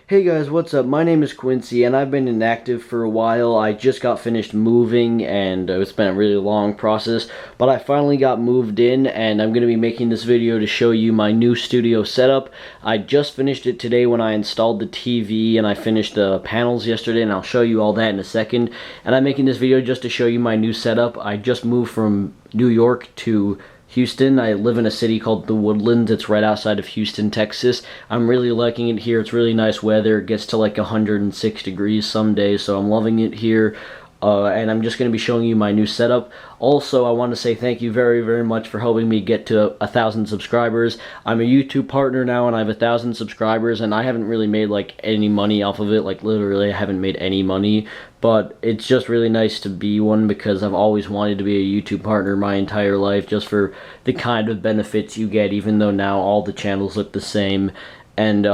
Hey guys, what's up? My name is Quincy and I've been inactive for a while. I just got finished moving and it's been a really long process, but I finally got moved in and I'm going to be making this video to show you my new studio setup. I just finished it today when I installed the TV and I finished the panels yesterday, and I'll show you all that in a second. And I'm making this video just to show you my new setup. I just moved from New York to Houston. I live in a city called the Woodlands. It's right outside of Houston, Texas. I'm really liking it here. It's really nice weather. It gets to like 106 degrees some days, so I'm loving it here. And I'm just going to be showing you my new setup. Also, I want to say thank you very, very much for helping me get to 1,000 subscribers. I'm a YouTube partner now, and I have 1,000 subscribers, and I haven't really made like any money off of it. Like literally, I haven't made any money. But it's just really nice to be one because I've always wanted to be a YouTube partner my entire life, just for the kind of benefits you get, even though now all the channels look the same. And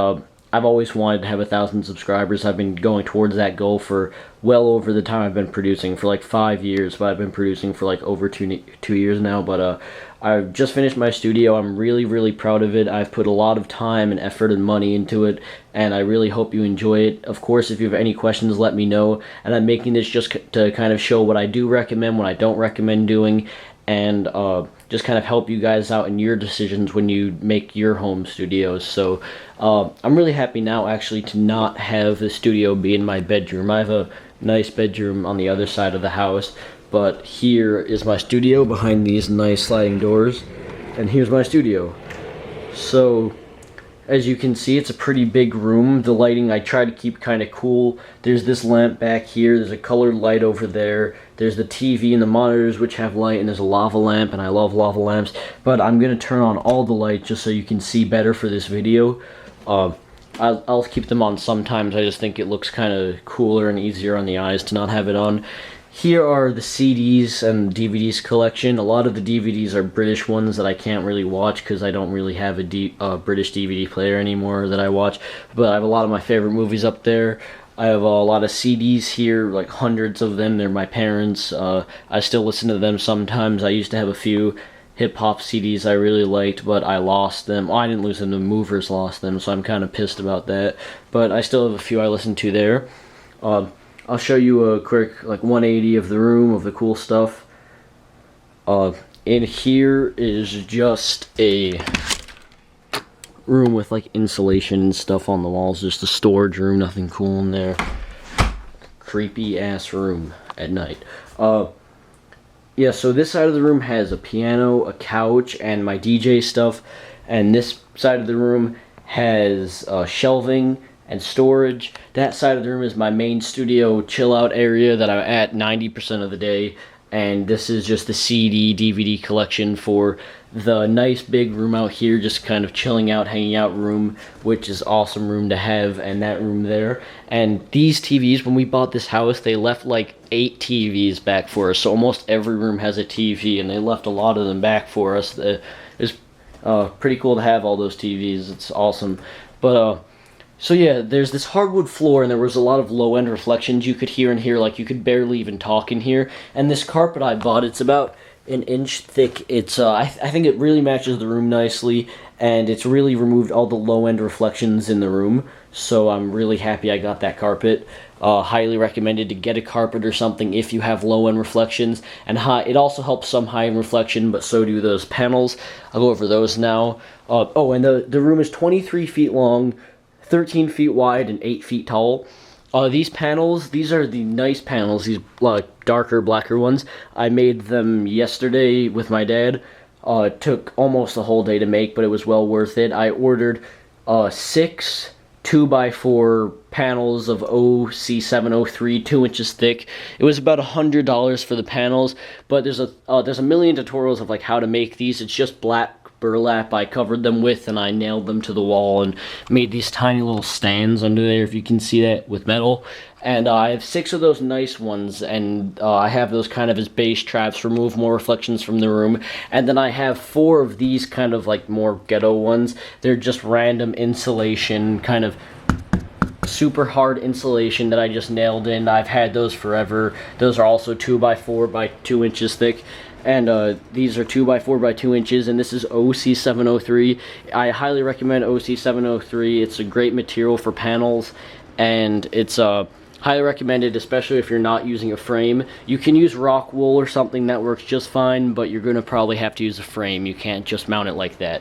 I've always wanted to have 1,000 subscribers. I've been going towards that goal for well over the time I've been producing, for like 5 years, but I've been producing for like over two years now. But I've just finished my studio. I'm really, really proud of it. I've put a lot of time and effort and money into it, and I really hope you enjoy it. Of course, if you have any questions, let me know. And I'm making this just to kind of show what I do recommend, what I don't recommend doing, and just kind of help you guys out in your decisions when you make your home studios. So I'm really happy now actually to not have the studio be in my bedroom. I have a nice bedroom on the other side of the house, but here is my studio behind these nice sliding doors, and here's my studio. So as you can see, it's a pretty big room. The lighting I try to keep kind of cool. There's this lamp back here, there's a colored light over there, there's the TV and the monitors which have light, and there's a lava lamp, and I love lava lamps. But I'm gonna turn on all the lights just so you can see better for this video. I'll keep them on sometimes. I just think it looks kind of cooler and easier on the eyes to not have it on. Here are the CDs and DVDs collection. A lot of the DVDs are British ones that I can't really watch because I don't really have a British DVD player anymore that I watch. But I have a lot of my favorite movies up there. I have a lot of CDs here, like hundreds of them. They're my parents'. I still listen to them sometimes. I used to have a few hip-hop CDs I really liked, but I lost them. Well, I didn't lose them, the movers lost them, so I'm kind of pissed about that. But I still have a few I listen to there. I'll show you a quick like 180 of the room, of the cool stuff. In here is just a room with like insulation and stuff on the walls, just a storage room, nothing cool in there. Creepy ass room at night. Yeah, so this side of the room has a piano, a couch, and my DJ stuff, and this side of the room has shelving and storage. That side of the room is my main studio chill out area that I'm at 90% of the day, and this is just the CD, DVD collection for the nice big room out here, just kind of chilling out, hanging out room, which is awesome room to have, and that room there. And these TVs, when we bought this house, they left like 8 TVs back for us, so almost every room has a TV, and they left a lot of them back for us. It's pretty cool to have all those TVs. It's awesome. But so yeah, there's this hardwood floor, and there was a lot of low-end reflections you could hear in here, like you could barely even talk in here. And this carpet I bought, it's about an inch thick. It's I think it really matches the room nicely, and it's really removed all the low-end reflections in the room, so I'm really happy I got that carpet. Highly recommended to get a carpet or something if you have low-end reflections, and it also helps some high-end reflection, but so do those panels. I'll go over those now. Oh, and the room is 23 feet long, 13 feet wide, and 8 feet tall. These panels, these are the nice panels, these darker, blacker ones. I made them yesterday with my dad. It took almost a whole day to make, but it was well worth it. I ordered 6 2x4 panels of OC703, 2 inches thick. It was about $100 for the panels, but there's a million tutorials of like how to make these. It's just black burlap I covered them with, and I nailed them to the wall and made these tiny little stands under there, if you can see that, with metal. And I have 6 of those nice ones, and I have those kind of as base traps, remove more reflections from the room. And then I have 4 of these kind of like more ghetto ones. They're just random insulation, kind of super hard insulation that I just nailed in. I've had those forever. Those are also 2x4 by 2 inches thick. and these are 2x4 by 2 inches, and this is OC703. I highly recommend OC703. It's a great material for panels, and it's highly recommended, especially if you're not using a frame. You can use rock wool or something, that works just fine, but you're gonna probably have to use a frame. You can't just mount it like that.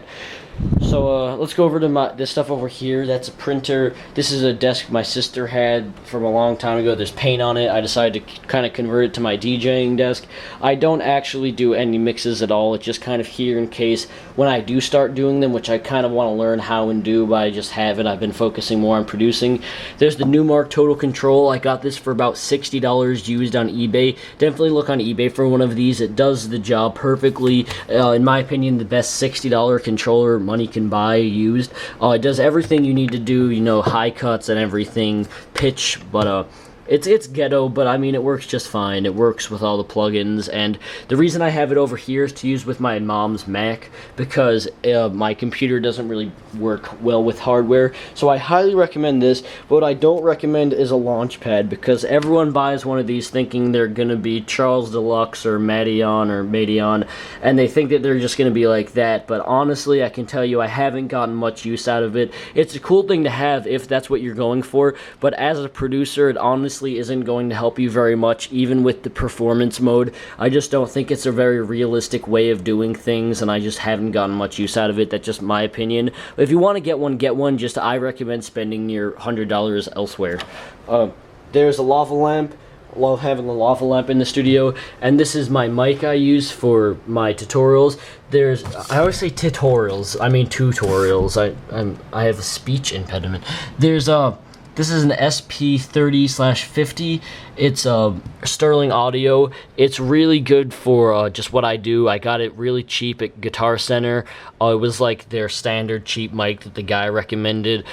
So let's go over to this stuff over here. That's a printer. This is a desk my sister had from a long time ago. There's paint on it. I decided to kind of convert it to my DJing desk. I don't actually do any mixes at all. It's just kind of here in case when I do start doing them, which I kind of want to learn how and do, but I just haven't. I've been focusing more on producing. There's the Newmark Total Control. I got this for about $60 used on eBay. Definitely look on eBay for one of these. It does the job perfectly. In my opinion, the best $60 controller money can buy used. It does everything you need to do, you know, high cuts and everything, pitch, but it's ghetto, but I mean, it works just fine. It works with all the plugins, and the reason I have it over here is to use with my mom's Mac, because my computer doesn't really work well with hardware, so I highly recommend this. But what I don't recommend is a launch pad, because everyone buys one of these thinking they're gonna be Charles Deluxe or Madion, and they think that they're just gonna be like that, but honestly, I can tell you I haven't gotten much use out of it. It's a cool thing to have if that's what you're going for, but as a producer, it honestly isn't going to help you very much, even with the performance mode. I just don't think it's a very realistic way of doing things, and I just haven't gotten much use out of it. That's just my opinion. If you want to get one, get one. Just I recommend spending your $100 elsewhere. There's a lava lamp. Love having a lava lamp in the studio, and this is my mic I use for my tutorials. I always say tutorials, I mean tutorials. I have a speech impediment. This is an SP30/50. It's Sterling Audio. It's really good for just what I do. I got it really cheap at Guitar Center. It was like their standard cheap mic that the guy recommended.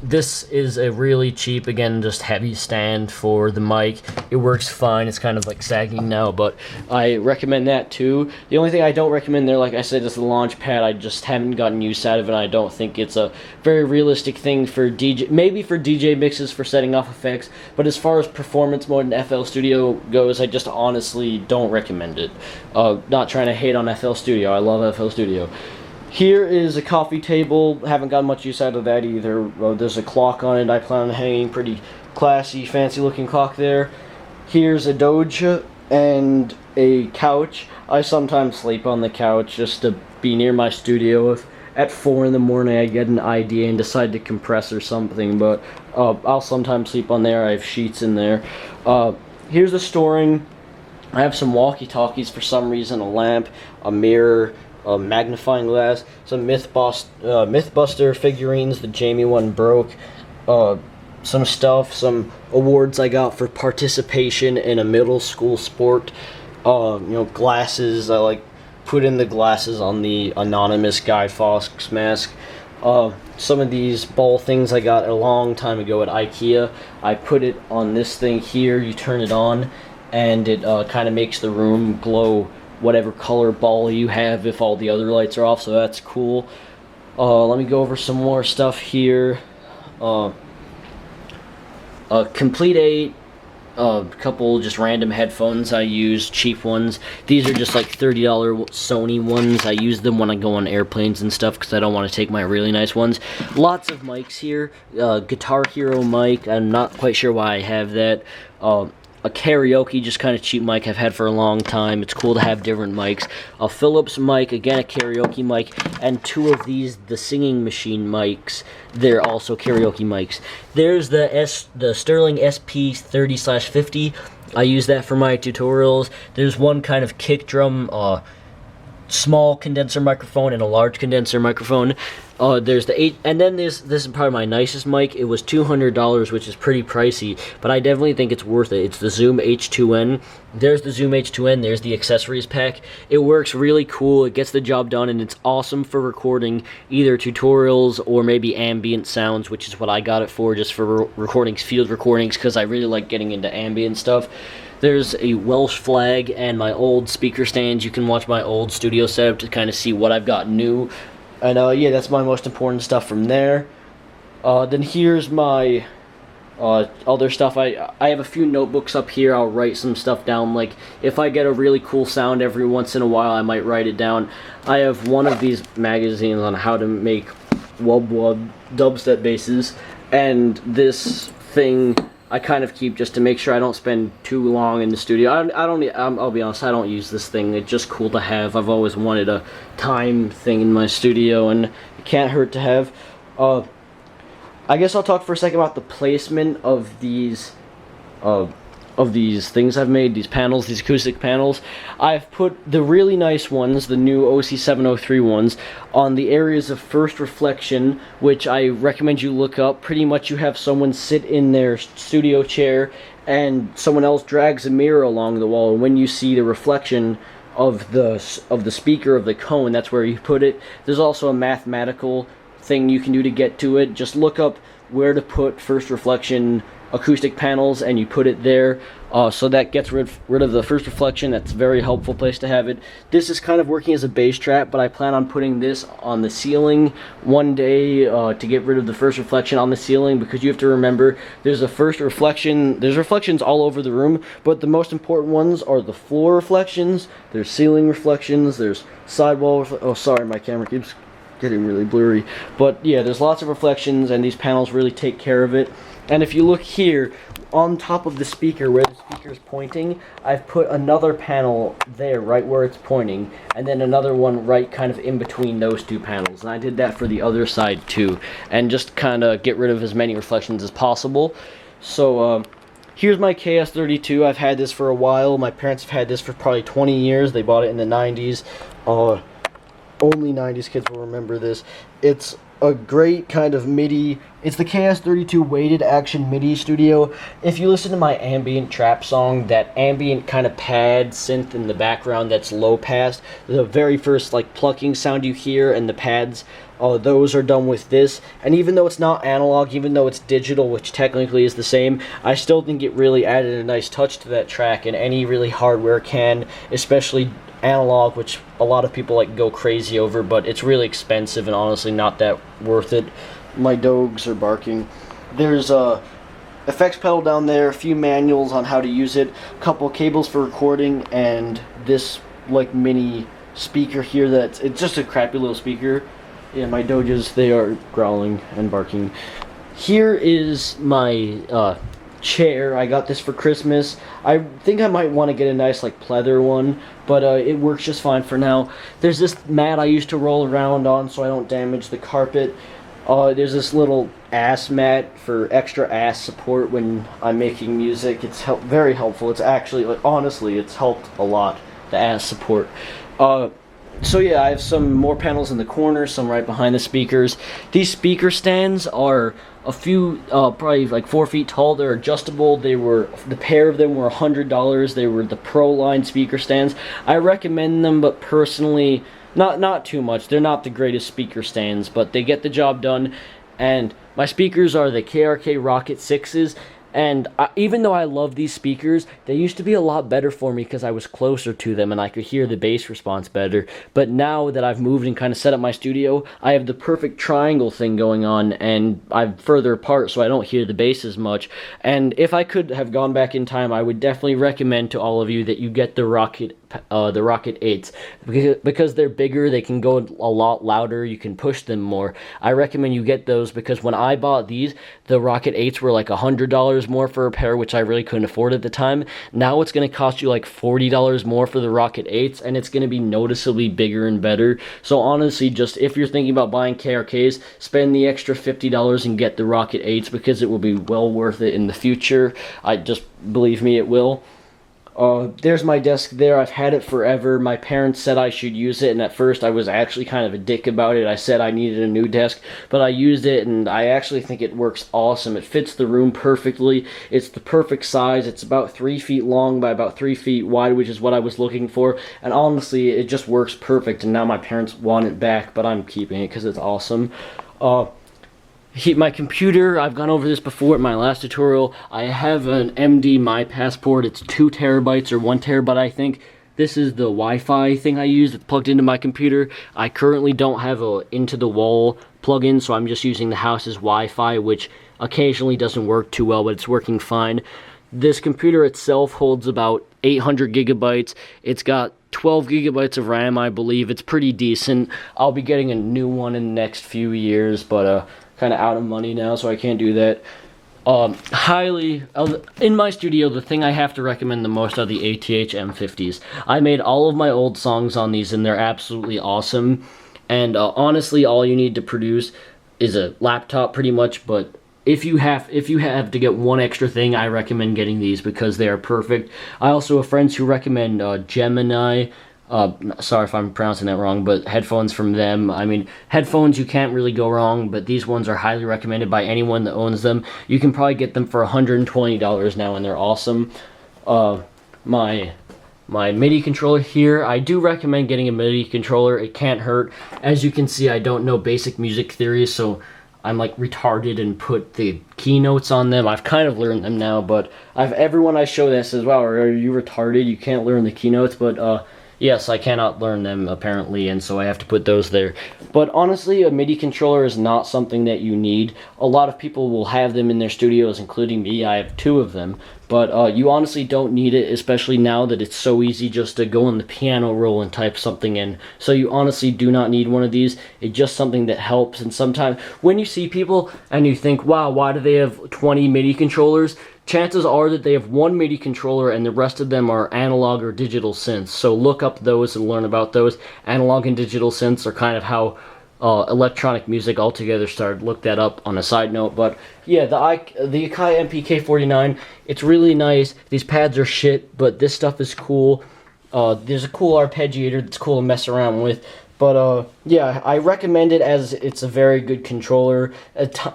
This is a really cheap, again, just heavy stand for the mic. It works fine. It's kind of like sagging now, but I recommend that too. The only thing I don't recommend there, like I said, is the launch pad. I just haven't gotten use out of it, and I don't think it's a very realistic thing for DJ, maybe for DJ mixes, for setting off effects, but as far as performance mode in FL Studio goes, I just honestly don't recommend it. Not trying to hate on FL Studio. I love FL Studio. Here is a coffee table. Haven't got much use out of that either. There's a clock on it. I plan on hanging pretty classy, fancy looking clock there. Here's a Doge and a couch. I sometimes sleep on the couch just to be near my studio. If at 4 in the morning I get an idea and decide to compress or something, but I'll sometimes sleep on there. I have sheets in there. Here's the storing. I have some walkie-talkies for some reason, a lamp, a mirror, a magnifying glass, some Mythbuster figurines. The Jamie one broke. Some stuff, some awards I got for participation in a middle school sport. You know, glasses. I like put in the glasses on the anonymous Guy Fawkes mask. Some of these ball things I got a long time ago at IKEA. I put it on this thing here. You turn it on, and it kind of makes the room glow whatever color ball you have if all the other lights are off, so that's cool. Let me go over some more stuff here. Complete 8, a couple just random headphones I use, cheap ones. These are just like $30 Sony ones. I use them when I go on airplanes and stuff because I don't want to take my really nice ones. Lots of mics here. Guitar Hero mic, I'm not quite sure why I have that. A karaoke, just kind of cheap mic I've had for a long time. It's cool to have different mics. A Philips mic, again a karaoke mic, and 2 of these, the singing machine mics. They're also karaoke mics. There's the Sterling SP30/50. I use that for my tutorials. There's one kind of kick drum, small condenser microphone and a large condenser microphone. There's the 8, and then this is probably my nicest mic. It was $200, which is pretty pricey, but I definitely think it's worth it. It's the Zoom H2N. There's the Zoom H2N. There's the accessories pack. It works really cool. It gets the job done, and it's awesome for recording either tutorials or maybe ambient sounds, which is what I got it for, just for recordings, field recordings, because I really like getting into ambient stuff. There's a Welsh flag and my old speaker stands. You can watch my old studio setup to kind of see what I've got new. And yeah, that's my most important stuff from there. Then here's my other stuff. I have a few notebooks up here. I'll write some stuff down. Like if I get a really cool sound every once in a while, I might write it down. I have one of these magazines on how to make wub wub dubstep basses, and this thing I kind of keep just to make sure I don't spend too long in the studio. I'll be honest, I don't use this thing. It's just cool to have. I've always wanted a time thing in my studio, and it can't hurt to have. I guess I'll talk for a second about the placement of these things I've made, these panels, these acoustic panels. I've put the really nice ones, the new OC703 ones, on the areas of first reflection, which I recommend you look up. Pretty much you have someone sit in their studio chair and someone else drags a mirror along the wall, and when you see the reflection of the speaker of the cone, that's where you put it. There's also a mathematical thing you can do to get to it. Just look up where to put first reflection acoustic panels and you put it there, so that gets rid of the first reflection. That's a very helpful place to have it. This is kind of working as a bass trap, but I plan on putting this on the ceiling one day to get rid of the first reflection on the ceiling, because you have to remember there's a first reflection, there's reflections all over the room, but the most important ones are the floor reflections, there's ceiling reflections, there's sidewall oh sorry, my camera keeps getting really blurry, but yeah, there's lots of reflections and these panels really take care of it. And if you look here on top of the speaker where the speaker is pointing, I've put another panel there right where it's pointing, and then another one right kind of in between those two panels, and I did that for the other side too, and just kind of get rid of as many reflections as possible. So here's my KS32. I've had this for a while. My parents have had this for probably 20 years. They bought it in the 90s. Only 90s kids will remember this. It's a great kind of MIDI. It's the KS32 weighted action MIDI studio. If you listen to my ambient trap song, that ambient kind of pad synth in the background that's low pass, the very first like plucking sound you hear and the pads, those are done with this. And even though it's not analog, even though it's digital, which technically is the same, I still think it really added a nice touch to that track, and any really hardware can, especially analog, which a lot of people like go crazy over, but it's really expensive and honestly not that worth it. My dogs are barking. There's a effects pedal down there, a few manuals on how to use it, a couple cables for recording, and this like mini speaker here it's just a crappy little speaker. Yeah, my doges, they are growling and barking. Here is my chair. I got this for Christmas. I think I might want to get a nice like pleather one, but it works just fine for now. There's this mat I used to roll around on so I don't damage the carpet. There's this little ass mat for extra ass support when I'm making music. It's very helpful. It's actually, like, honestly, it's helped a lot, the ass support. So yeah, I have some more panels in the corner, some right behind the speakers. These speaker stands are a few, probably like 4 feet tall. They're adjustable. The pair of them were $100. They were the Pro line speaker stands. I recommend them, but personally, not too much. They're not the greatest speaker stands, but they get the job done. And my speakers are the KRK Rocket 6s. And even though I love these speakers, they used to be a lot better for me because I was closer to them and I could hear the bass response better. But now that I've moved and kind of set up my studio, I have the perfect triangle thing going on, and I'm further apart so I don't hear the bass as much. And if I could have gone back in time, I would definitely recommend to all of you that you get the Rocket 8s, because they're bigger, they can go a lot louder, you can push them more. I recommend you get those because when I bought these, the Rocket 8s were like $100 more for a pair, which I really couldn't afford at the time. Now it's going to cost you like $40 more for the Rocket 8s, and it's going to be noticeably bigger and better. So honestly, just if you're thinking about buying KRKs, spend the extra $50 and get the Rocket 8s because it will be well worth it in the future. Believe me, it will. There's my desk there. I've had it forever. My parents said I should use it, and at first I was actually kind of a dick about it. I said I needed a new desk, but I used it, and I actually think it works awesome. It fits the room perfectly. It's the perfect size. It's about 3 feet long by about 3 feet wide, which is what I was looking for, and honestly, it just works perfect, and now my parents want it back, but I'm keeping it because it's awesome. My computer, I've gone over this before in my last tutorial. I have an MD My Passport. It's 2 terabytes or 1 terabyte, I think. This is the Wi-Fi thing I use. It's plugged into my computer. I currently don't have a into the wall plug-in, so I'm just using the house's Wi-Fi, which occasionally doesn't work too well, but it's working fine. This computer itself holds about 800 gigabytes. It's got 12 gigabytes of RAM, I believe. It's pretty decent. I'll be getting a new one in the next few years, but kind of out of money now, so I can't do that. Highly, in my studio, the thing I have to recommend the most are the ATH M50s. I made all of my old songs on these, and they're absolutely awesome. And honestly, all you need to produce is a laptop, pretty much. But if you have to get one extra thing, I recommend getting these because they are perfect. I also have friends who recommend Gemini. Sorry if I'm pronouncing that wrong, but headphones from them. I mean, headphones, you can't really go wrong, but these ones are highly recommended by anyone that owns them. You can probably get them for $120 now, and they're awesome. My MIDI controller here, I do recommend getting a MIDI controller. It can't hurt. As you can see, I don't know basic music theory, so I'm like retarded and put the keynotes on them. I've kind of learned them now, but everyone I show that says, wow, are you retarded? You can't learn the keynotes, but yes, I cannot learn them, apparently, and so I have to put those there. But honestly, a MIDI controller is not something that you need. A lot of people will have them in their studios, including me. I have 2 of them. But you honestly don't need it, especially now that it's so easy just to go on the piano roll and type something in. So you honestly do not need one of these. It's just something that helps. And sometimes when you see people and you think, wow, why do they have 20 MIDI controllers? Chances are that they have 1 MIDI controller and the rest of them are analog or digital synths. So look up those and learn about those. Analog and digital synths are kind of how electronic music altogether started. Look that up on a side note. But yeah, the Akai MPK49, it's really nice. These pads are shit, but this stuff is cool. There's a cool arpeggiator that's cool to mess around with. But yeah, I recommend it as it's a very good controller.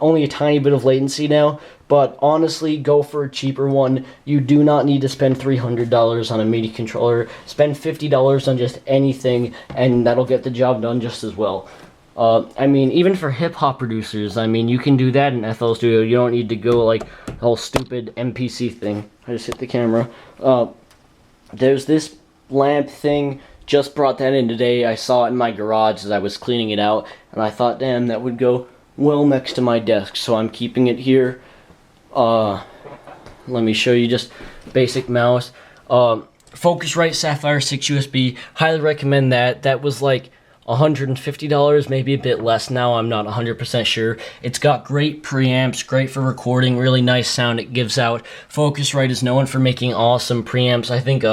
Only a tiny bit of latency now, but honestly, go for a cheaper one. You do not need to spend $300 on a MIDI controller. Spend $50 on just anything, and that'll get the job done just as well. I mean, even for hip-hop producers, I mean, you can do that in FL Studio. You don't need to go like the whole stupid MPC thing. I just hit the camera. There's this lamp thing. Just brought that in today. I saw it in my garage as I was cleaning it out, and I thought, damn, that would go well next to my desk, so I'm keeping it here. Let me show you just basic mouse. Focusrite Sapphire 6 USB. Highly recommend that. That was like $150, maybe a bit less now. I'm not 100% sure. It's got great preamps, great for recording, really nice sound it gives out. Focusrite is known for making awesome preamps. I think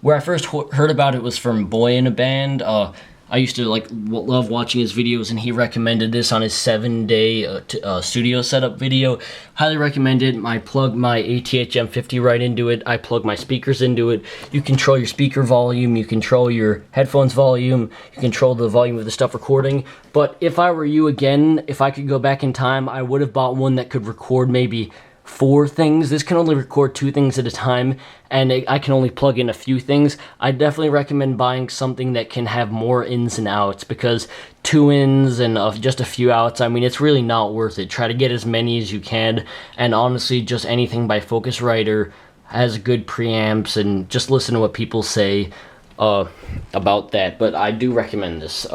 where I first heard about it was from Boy in a Band. I used to love watching his videos, and he recommended this on his 7-day studio setup video. Highly recommend it. I plug my ATH M50 right into it. I plug my speakers into it. You control your speaker volume. You control your headphones volume. You control the volume of the stuff recording. But if I were you, again, if I could go back in time, I would have bought one that could record maybe 4 things. This can only record 2 things at a time, and I can only plug in a few things. I definitely recommend buying something that can have more ins and outs, because 2 ins and just a few outs, I mean, it's really not worth it. Try to get as many as you can, and honestly, just anything by Focusrite has good preamps, and just listen to what people say about that. But I do recommend this.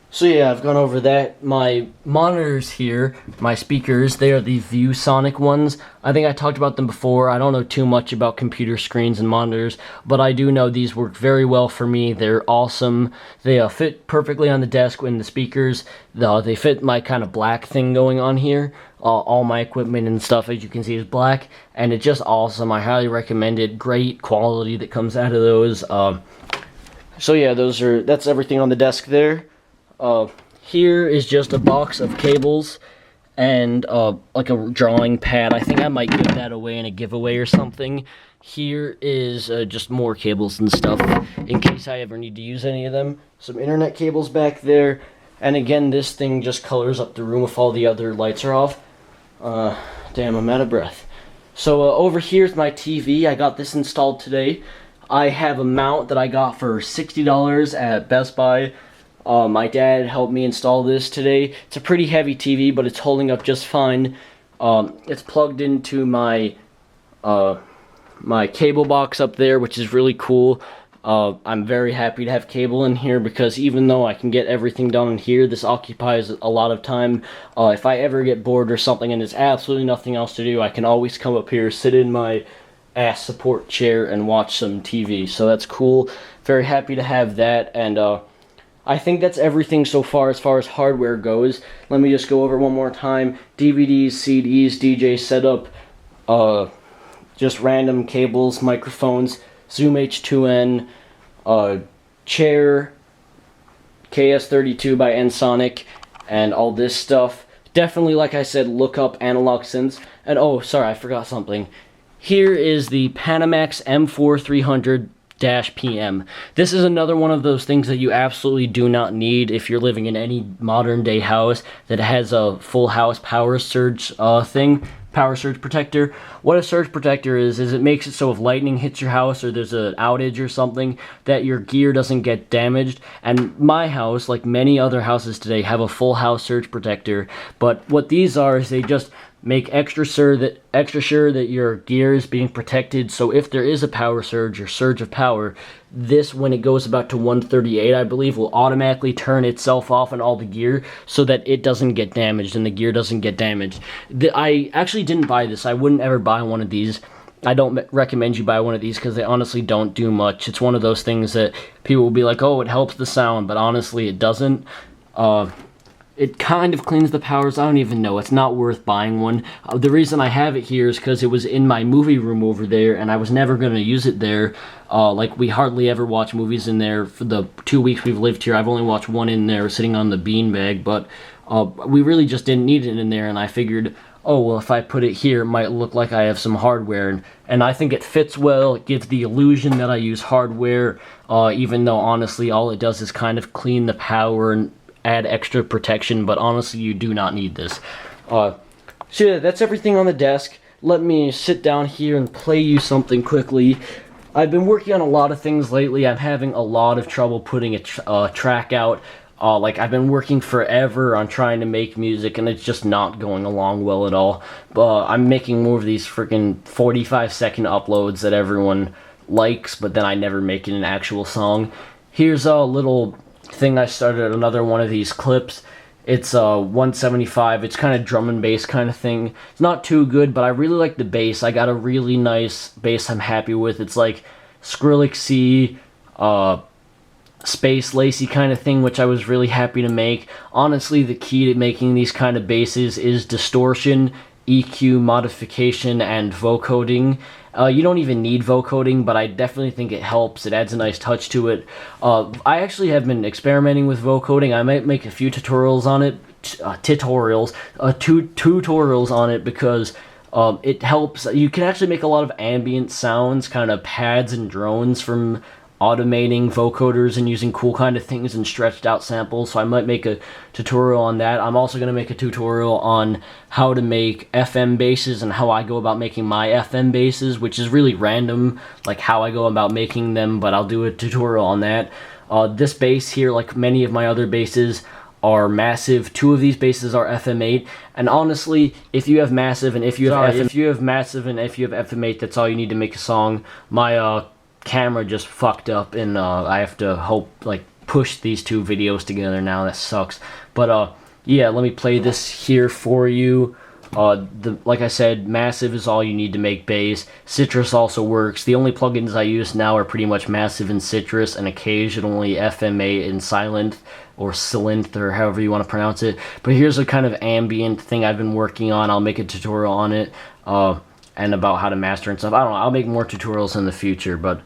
So yeah, I've gone over that. My monitors here, my speakers, they are the ViewSonic ones. I think I talked about them before. I don't know too much about computer screens and monitors, but I do know these work very well for me. They're awesome. They fit perfectly on the desk when the speakers, they fit my kind of black thing going on here. All my equipment and stuff, as you can see, is black, and it's just awesome. I highly recommend it. Great quality that comes out of those. So yeah, that's everything on the desk there. Here is just a box of cables and like a drawing pad. I think I might give that away in a giveaway or something. Here is just more cables and stuff in case I ever need to use any of them. Some internet cables back there, and again, this thing just colors up the room if all the other lights are off. Damn, I'm out of breath. So over here is my TV. I got this installed today. I have a mount that I got for $60 at Best Buy. My dad helped me install this today. It's a pretty heavy TV, but it's holding up just fine. It's plugged into my my cable box up there, which is really cool. I'm very happy to have cable in here because even though I can get everything done in here, this occupies a lot of time. If I ever get bored or something and there's absolutely nothing else to do, I can always come up here, sit in my ass support chair and watch some TV. So that's cool. Very happy to have that, and I think that's everything so far as hardware goes. Let me just go over one more time. DVDs, CDs, DJ setup, just random cables, microphones, Zoom H2N, chair, KS32 by Ensoniq, and all this stuff. Definitely, like I said, look up analog synths. And oh, sorry, I forgot something. Here is the Panamax M4 300-PM. This is another one of those things that you absolutely do not need if you're living in any modern day house that has a full house power surge power surge protector. What a surge protector is it makes it so if lightning hits your house or there's an outage or something, that your gear doesn't get damaged. And my house, like many other houses today, have a full house surge protector. But what these are is they just make extra sure that your gear is being protected, so if there is a power surge or surge of power, this, when it goes about to 138, I believe, will automatically turn itself off on all the gear so that it doesn't get damaged and the gear doesn't get damaged. I actually didn't buy this. I wouldn't ever buy one of these. I don't recommend you buy one of these because they honestly don't do much. It's one of those things that people will be like, oh, it helps the sound, but honestly it doesn't. It kind of cleans the powers. I don't even know. It's not worth buying one. The reason I have it here is because it was in my movie room over there, and I was never going to use it there. Like, we hardly ever watch movies in there. For the 2 weeks we've lived here, I've only watched one in there sitting on the beanbag, but we really just didn't need it in there, and I figured, oh, well, if I put it here, it might look like I have some hardware, and I think it fits well. It gives the illusion that I use hardware, even though, honestly, all it does is kind of clean the power and add extra protection, but honestly you do not need this. So yeah, that's everything on the desk. Let me sit down here and play you something quickly. I've been working on a lot of things lately. I'm having a lot of trouble putting a track out. Like, I've been working forever on trying to make music, and it's just not going along well at all. I'm making more of these freaking 45-second uploads that everyone likes, but then I never make it an actual song. Here's a little thing I started, another one of these clips. It's 175. It's kind of drum and bass kind of thing. It's not too good, but I really like the bass. I got a really nice bass I'm happy with. It's like Skrillex-y, space lacy kind of thing, which I was really happy to make. Honestly, the key to making these kind of basses is distortion, EQ modification, and vocoding. You don't even need vocoding, but I definitely think it helps. It adds a nice touch to it. I actually have been experimenting with vocoding. I might make a few tutorials on it. Tutorials on it because it helps. You can actually make a lot of ambient sounds, kind of pads and drones from automating vocoders and using cool kind of things and stretched out samples, so I might make a tutorial on that. I'm also going to make a tutorial on how to make FM basses and how I go about making my FM basses, which is really random, like how I go about making them, but I'll do a tutorial on that. This bass here, like many of my other basses, are massive. 2 of these basses are FM8, and honestly, if you have massive and if you have FM8, that's all you need to make a song. My camera just fucked up, and I have to push these 2 videos together now. That sucks. But yeah, let me play this here for you. Like I said, Massive is all you need to make bass. Citrus also works. The only plugins I use now are pretty much Massive and Citrus, and occasionally FMA and Silent, or Synth, or however you want to pronounce it. But here's a kind of ambient thing I've been working on. I'll make a tutorial on it, and about how to master and stuff. I don't know, I'll make more tutorials in the future, but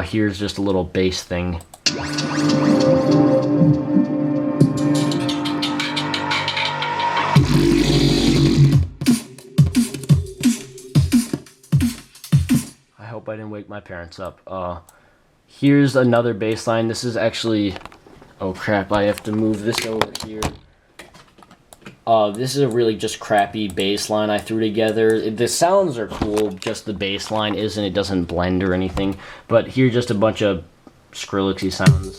here's just a little bass thing. I hope I didn't wake my parents up. Here's another bass line. This is actually... oh crap, I have to move this over here. This is a really just crappy bass line I threw together. The sounds are cool, just the bass line isn't. It doesn't blend or anything. But here's just a bunch of Skrillex-y sounds.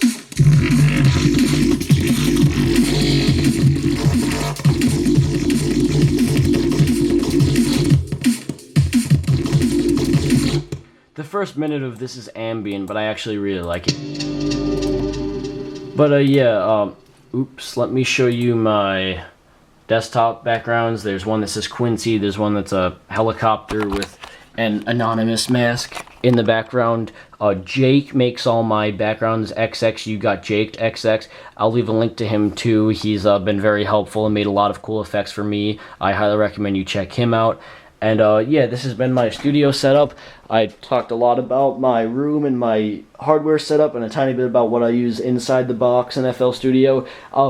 The first minute of this is ambient, but I actually really like it. But yeah, oops, let me show you my desktop backgrounds. There's one that says Quincy, there's one that's a helicopter with an anonymous mask in the background. Jake makes all my backgrounds. XX, you got Jake XX. I'll leave a link to him too. He's been very helpful and made a lot of cool effects for me. I highly recommend you check him out. And yeah, this has been my studio setup. I talked a lot about my room and my hardware setup and a tiny bit about what I use inside the box in FL Studio.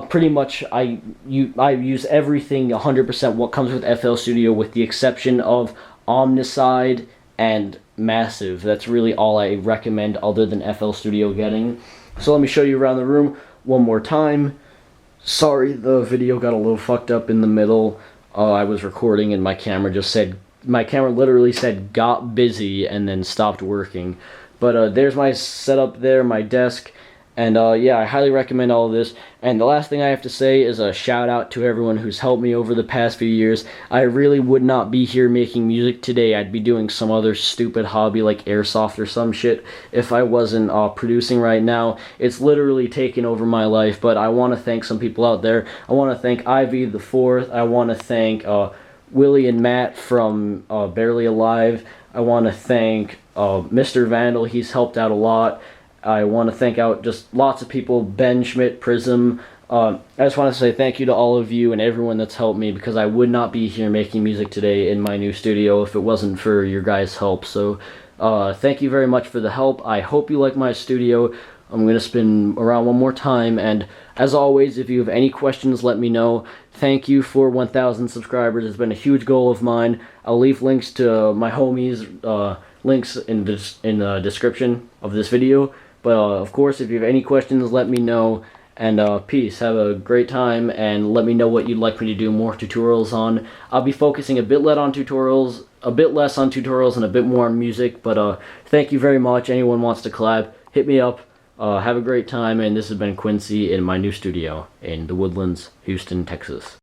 Pretty much I use everything 100% what comes with FL Studio with the exception of Omnicide and Massive. That's really all I recommend other than FL Studio getting. So let me show you around the room one more time. Sorry, the video got a little fucked up in the middle. I was recording and my camera literally said got busy and then stopped working. But there's my setup there, my desk. And yeah, I highly recommend all of this. And the last thing I have to say is a shout out to everyone who's helped me over the past few years. I really would not be here making music today. I'd be doing some other stupid hobby like airsoft or some shit if I wasn't producing right now. It's literally taken over my life, but I want to thank some people out there. I want to thank Ivy the Fourth. I want to thank Willie and Matt from Barely Alive. I want to thank Mr. Vandal. He's helped out a lot. I want to thank out just lots of people, Ben Schmidt, Prism. I just want to say thank you to all of you and everyone that's helped me, because I would not be here making music today in my new studio if it wasn't for your guys' help. So thank you very much for the help. I hope you like my studio. I'm going to spin around one more time, and as always, if you have any questions, let me know. Thank you for 1,000 subscribers. It's been a huge goal of mine. I'll leave links to my homies, links in the description of this video. But of course, if you have any questions, let me know. And peace. Have a great time, and let me know what you'd like me to do more tutorials on. I'll be focusing a bit less on tutorials, and a bit more on music. But thank you very much. Anyone wants to collab, hit me up. Have a great time, and this has been Quincy in my new studio in the Woodlands, Houston, Texas.